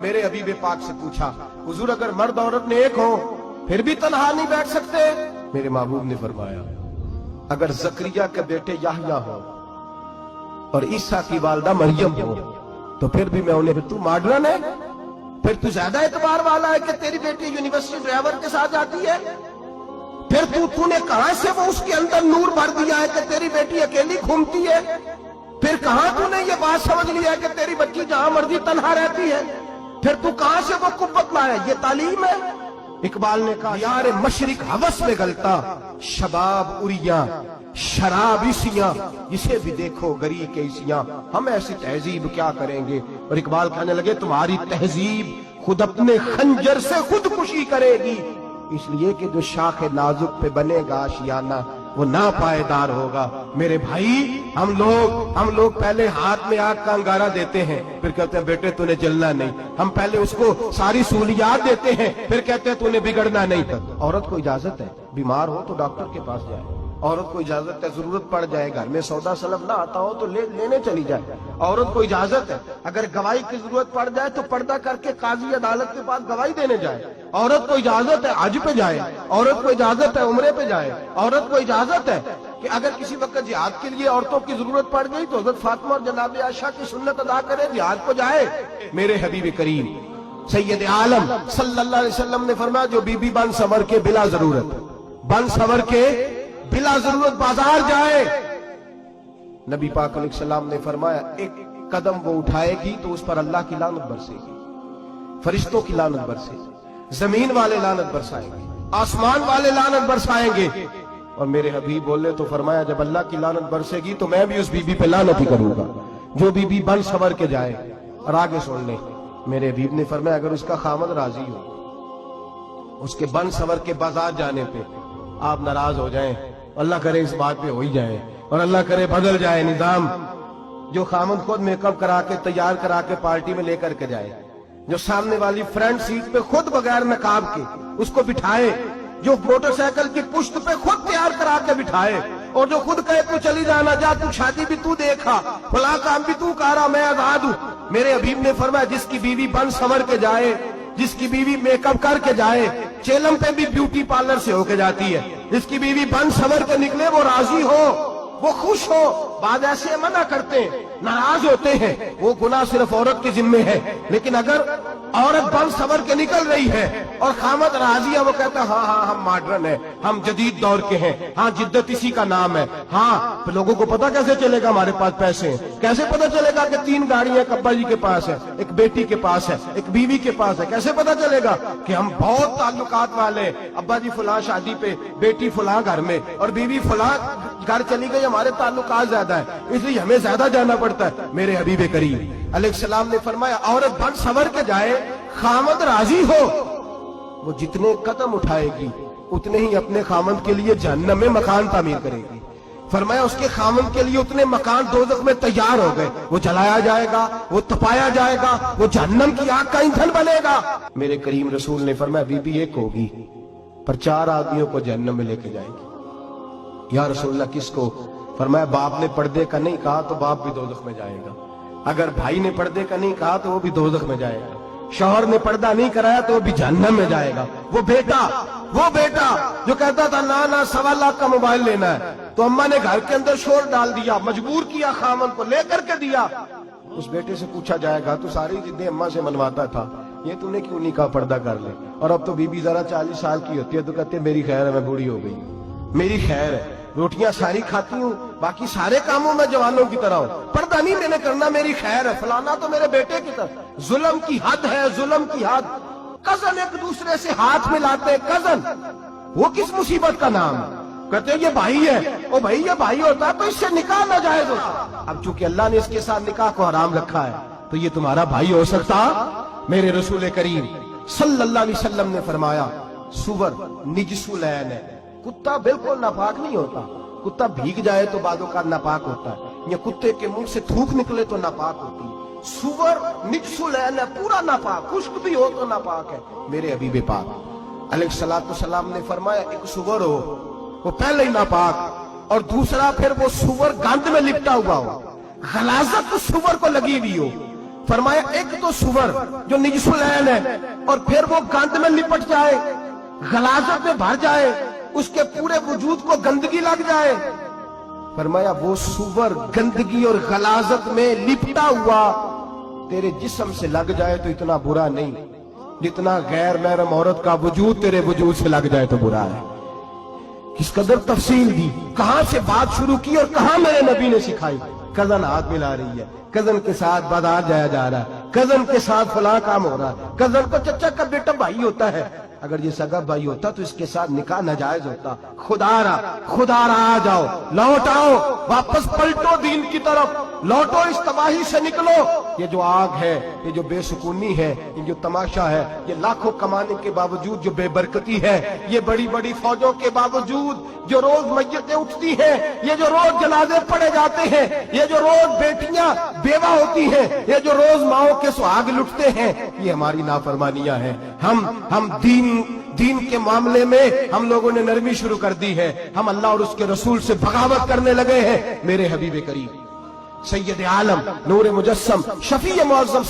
मेरे हबीब पाक से पूछा, हुजूर अगर मर्द औरत ने एक हो फिर भी तन्हा नहीं बैठ सकते? मेरे महबूब ने फरमाया, अगर जकरिया के बेटे याहया हो और ईसा की वालदा मरियम हो तो फिर भी मैं उन्हें, तू मॉडर्न है, फिर तू ज्यादा एतबार वाला है कि तेरी बेटी यूनिवर्सिटी ड्राइवर के साथ जाती है, फिर तूने कहां से वो उसके अंदर नूर भर दिया है कि तेरी बेटी अकेली घूमती है, फिर कहां तूने ये बात समझ लिया है कि तेरी बच्ची जहां मर्जी तन्हा रहती है, फिर तू कहां से वो कुव्वत लाया? ये तालीम है? इकबाल ने कहा, यार मशरिक हवस में गलता, शबाब उरिया शराब इसियां, इसे भी देखो गरी के इसियां, हम ऐसी तहजीब क्या करेंगे? और इकबाल कहने लगे, तुम्हारी तहजीब खुद अपने खंजर से खुदकुशी करेगी, इसलिए कि जो शाख नाजुक पे बनेगा आशियाना वो नापायदार होगा। मेरे भाई, हम लोग पहले हाथ में आग का अंगारा देते हैं, फिर कहते हैं बेटे तूने जलना नहीं। हम पहले उसको सारी सहूलियात देते हैं, फिर कहते हैं तूने बिगड़ना नहीं। औरत को इजाजत है, बीमार हो तो डॉक्टर के पास जाए, औरत को इजाजत है, जरूरत पड़ जाए घर में सौदा सलब ना आता हो तो लेने चली जाए, औरत को इजाजत है, अगर गवाही की जरूरत पड़ जाए तो पर्दा करके काजी अदालत के पास गवाही देने जाए, औरत को इजाजत है हज पे जाए, औरत को इजाजत है उम्रे पे जाए, औरत को इजाजत है कि अगर किसी वक्त जिहाद के लिए औरतों की जरूरत पड़ गई तो हजरत फातिमा और जनाब आयशा की सुन्नत अदा करे, जिहाद को जाए। मेरे हबीब करीम सैयद आलम सल्लल्लाहु अलैहि वसल्लम ने फरमाया, जो बीबी बन संवर के बिला जरूरत बाजार जाए, नबी पाक अलैहिस्सलाम ने फरमाया, एक कदम वो उठाएगी तो उस पर अल्लाह की लानत बरसेगी, फरिश्तों की लानत बरसेगी, जमीन वाले लानत बरसाएंगे, आसमान वाले लानत बरसाएंगे। और मेरे हबीब बोले तो फरमाया, जब अल्लाह की लानत बरसेगी तो मैं भी उस बीबी पे लानत ही करूंगा जो बीबी बन संवर के जाए। और आगे सुन ले, मेरे हबीब ने फरमाया, अगर उसका खामद राजी हो, उसके बन संवर के बाजार जाने पे आप नाराज हो जाएं, अल्लाह करे इस बात पे हो ही जाए, और अल्लाह करे बदल जाए निजाम, जो खामद खुद मेकअप करा के तैयार करा के पार्टी में लेकर के जाए, जो सामने वाली फ्रंट सीट पे खुद बगैर नकाब के उसको बिठाए, जो मोटरसाइकिल की पुश्त पे खुद तैयार करा के बिठाए, और जो खुद कहे तू चली जाना, जा तू शादी भी तू देखा, फला काम भी तू करा, मैं आजाद हूं। मेरे हबीब ने फरमाया, जिसकी बीवी बन संवर के जाए, जिसकी बीवी मेकअप करके जाए, चेलम पे भी ब्यूटी पार्लर से होके जाती है, जिसकी बीवी बन संवर के निकले, वो राजी हो, वो खुश हो। बाद ऐसे मना करते हैं, नाराज होते हैं, वो गुनाह सिर्फ औरत के जिम्मे है, लेकिन अगर औरत बन संवर के निकल रही है और खामद राजी है, वो कहता है हाँ हम मॉडर्न है, हम जदीद दौर के हैं, हाँ जिद्दत इसी का नाम है। हाँ, तो लोगों को पता कैसे चलेगा हमारे पास पैसे हैं? कैसे पता चलेगा कि 3 गाड़ियां एक अब्बा जी के पास है, एक बेटी के पास है, एक बीवी के पास है? कैसे पता चलेगा कि हम बहुत ताल्लुकात वाले हैं? अब्बा जी फुला शादी पे, बेटी फुला घर में, और बीवी फुला घर चली गई, हमारे ताल्लुकात ज्यादा है, इसलिए हमें ज्यादा जाना पड़ता है। मेरे हबीब करीम अलैहिस्सलाम ने फरमाया, औरत बन संवर के जाए, खामद राजी हो, वो जितने कदम उठाएगी उतने ही अपने खामद के लिए जहन्नम में मकान तामीर करेगी। फरमाया, उसके खामद के लिए उतने मकान दोज़ख में तैयार हो गए, वो जलाया जाएगा, वो तपाया जाएगा, वो जहन्नम की आग का ईंधन बनेगा। मेरे करीम रसूल ने फरमाया, बीबी एक होगी पर 4 आदमियों को जहन्नम में लेके जाएगी। या रसूलल्लाह किसको? फरमाया, बाप ने पर्दे का नहीं कहा तो बाप भी दोज़ख में जाएगा, अगर भाई ने पर्दे का नहीं कहा तो वो भी दोज़ख में जाएगा, शौहर ने पर्दा नहीं कराया तो वो भी जहन्नम में जाएगा। वो बेटा जो कहता था ना 1.25 लाख का मोबाइल लेना है, तो अम्मा ने घर के अंदर शोर डाल दिया, मजबूर किया, खामन को लेकर के दिया। उस बेटे से पूछा जाएगा, तू सारी जिद्दें अम्मा से मनवाता था, ये तूने क्यों नहीं कहा पर्दा कर ले? और अब तो बीबी जरा 40 साल की होती है तो कहते मेरी खैर है, मैं बूढ़ी हो गई, मेरी खैर है, रोटियां सारी खाती हूँ, बाकी सारे कामों में जवानों की तरह हूं, पर्दा नहीं मैंने करना, मेरी खैर है। फलाना तो मेरे बेटे की तरह। जुल्म की हद है, जुल्म की हद। कजन एक दूसरे से हाथ मिलाते, कजन, वो किस मुसीबत का नाम है? कहते ये भाई है, ओ भाई ये भाई होता तो इससे निकाह ना जायज होता। अब चूंकि अल्लाह ने इसके साथ निकाह को हराम रखा है तो ये तुम्हारा भाई हो सकता? मेरे रसूल करीम सल्लल्लाहु अलैहि वसल्लम ने फरमाया, सुवर निजसुलैन है, कुत्ता बिल्कुल नापाक नहीं होता, कुत्ता भीग जाए तो बादों का नापाक होता है, या कुत्ते के मुंह से थूक निकले तो नापाक होती है। सुवर निजसुलैन है, पूरा नापाक, खुश्क भी हो तो नापाक है। मेरे हबीब पाक अलैहिस्सलातु वस्सलाम ने फरमाया, एक सुवर हो वो पहले ही नापाक, और दूसरा फिर वो सुवर गंद में लिपटा हुआ हो, गलाजत सुवर को लगी हुई हो, फरमाया एक तो सुवर जो निजसुलैन है और फिर वो गंद में लिपट जाए, गलाजत में भर जाए, उसके पूरे वजूद को गंदगी लग जाए। फरमाया वो सुवर गंदगी और गलाजत में लिपटा हुआ तेरे जिस्म से लग जाए तो इतना बुरा नहीं, जितना गैर महरम औरत का वजूद तेरे वजूद से लग जाए तो बुरा है। किस कदर तफसील दी, कहां से बात शुरू की और कहां मेरे नबी ने सिखाई। कजन हाथ मिला रही है, कजन के साथ बाजार जाया जा रहा है, कजन के साथ फलां काम हो रहा है, कजन को चचा का बेटा भाई होता है। अगर ये सगा भाई होता तो इसके साथ निकाह नाजायज होता। खुदारा आ जाओ, लौट आओ, वापस पलटो दीन की तरफ, लौटो, इस तबाही से निकलो। ये जो आग है, ये जो बेसुकूनी है, ये जो तमाशा है, ये लाखों कमाने के बावजूद जो बेबरकती है, ये बड़ी बड़ी फौजों के बावजूद जो रोज मस्जिदें उठती हैं, ये जो रोज जनाजे पढ़े जाते हैं, ये जो रोज बेटियां बेवा होती हैं, ये जो रोज माओ के सुहाग लुटते हैं, ये हमारी नाफरमानियां हैं। हम दीन के मामले में हम लोगों ने नरमी शुरू कर दी है, हम अल्लाह और उसके रसूल से बगावत करने लगे हैं। मेरे हबीब करीम सैयद आलम नूर मुजस्सम शफी मुअज़्ज़म